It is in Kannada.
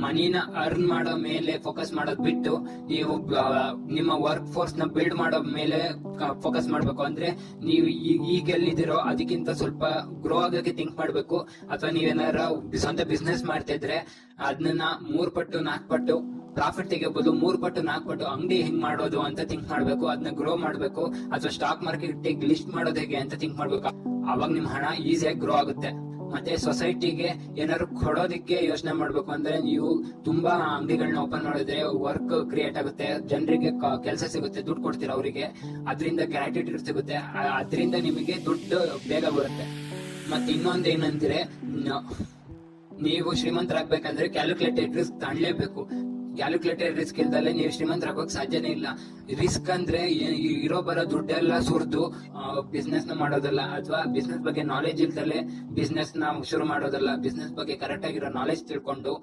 ಮನಿನ ಅರ್ನ್ ಮಾಡೋ ಮೇಲೆ ಫೋಕಸ್ ಮಾಡೋದ್ ಬಿಟ್ಟು ನೀವು ನಿಮ್ಮ ವರ್ಕ್ ಫೋರ್ಸ್ ನ ಬಿಲ್ಡ್ ಮಾಡೋ ಮೇಲೆ ಫೋಕಸ್ ಮಾಡ್ಬೇಕು. ಅಂದ್ರೆ ನೀವು ಈಗ ಎಲ್ಲಿದ್ದೀರೋ ಅದಕ್ಕಿಂತ ಸ್ವಲ್ಪ ಗ್ರೋ ಆಗೋಕೆ ಥಿಂಕ್ ಮಾಡ್ಬೇಕು. ಅಥವಾ ನೀವೇನಾರ ಸ್ವಂತ ಬಿಸ್ನೆಸ್ ಮಾಡ್ತಾ ಇದ್ರೆ ಅದನ್ನ 3 ಪಟ್ಟು 4 ಪಟ್ಟು ಪ್ರಾಫಿಟ್ ತೆಗಿಬಹುದು. 3 ಪಟ್ಟು 4 ಪಟ್ಟು ಅಂಗಡಿ ಹೆಂಗ್ ಮಾಡೋದು ಅಂತ ಥಿಂಕ್ ಮಾಡ್ಬೇಕು. ಅದನ್ನ ಗ್ರೋ ಮಾಡ್ಬೇಕು. ಅಥವಾ ಸ್ಟಾಕ್ ಮಾರ್ಕೆಟ್ ಲಿಸ್ಟ್ ಮಾಡೋದು ಹೇಗೆ ಅಂತ ಥಿಂಕ್ ಮಾಡ್ಬೇಕು. ಅವಾಗ ನಿಮ್ ಹಣ ಈಸಿಯಾಗಿ ಗ್ರೋ ಆಗುತ್ತೆ. ಮತ್ತೆ ಸೊಸೈಟಿಗೆ ಏನಾದ್ರು ಕೊಡೋದಕ್ಕೆ ಯೋಚನೆ ಮಾಡ್ಬೇಕು. ಅಂದ್ರೆ ನೀವು ತುಂಬಾ ಅಂಗಡಿಗಳನ್ನ ಓಪನ್ ಮಾಡಿದ್ರೆ ವರ್ಕ್ ಕ್ರಿಯೇಟ್ ಆಗುತ್ತೆ, ಜನರಿಗೆ ಕೆಲಸ ಸಿಗುತ್ತೆ, ದುಡ್ಡು ಕೊಡ್ತೀರಾ ಅವರಿಗೆ, ಅದರಿಂದ ಗ್ರಾಟ್ಯೂಟಿ ಸಿಗುತ್ತೆ, ಅದರಿಂದ ನಿಮಗೆ ದುಡ್ಡು ಬೇಗ ಬರುತ್ತೆ. ಮತ್ತೆ ಇನ್ನೊಂದ್ ಏನಂದ್ರೆ, ನೀವು ಶ್ರೀಮಂತರಾಗ್ಬೇಕಂದ್ರೆ ಕ್ಯಾಲ್ಕುಲೇಟೆಡ್ ರಿಸ್ಕ್ ತಾಣ್ಲೇಬೇಕು. ಕ್ಯಾಲ್ಕುಲೇಟೆಡ್ ರಿಸ್ಕ್ ಇಲ್ದಲೆ ನೀವು ಶ್ರೀಮಂತರಾಗೋಕ್ ಸಾಧ್ಯನೇ ಇಲ್ಲ. ರಿಸ್ಕ್ ಅಂದ್ರೆ ಇರೋ ಬರೋ ದುಡ್ಡೆಲ್ಲ ಸುರಿದು ಬಿಸ್ನೆಸ್ ನ ಮಾಡೋದಲ್ಲ, ಅಥವಾ ಬಿಸ್ನೆಸ್ ಬಗ್ಗೆ ನಾಲೆಜ್ ಇಲ್ದಲೆ ಬಿಸ್ನೆಸ್ ನ ಶುರು ಮಾಡೋದಲ್ಲ. ಬಿಸ್ನೆಸ್ ಬಗ್ಗೆ ಕರೆಕ್ಟ್ ಆಗಿರೋ ನಾಲೆಜ್ ತಿಳ್ಕೊಂಡು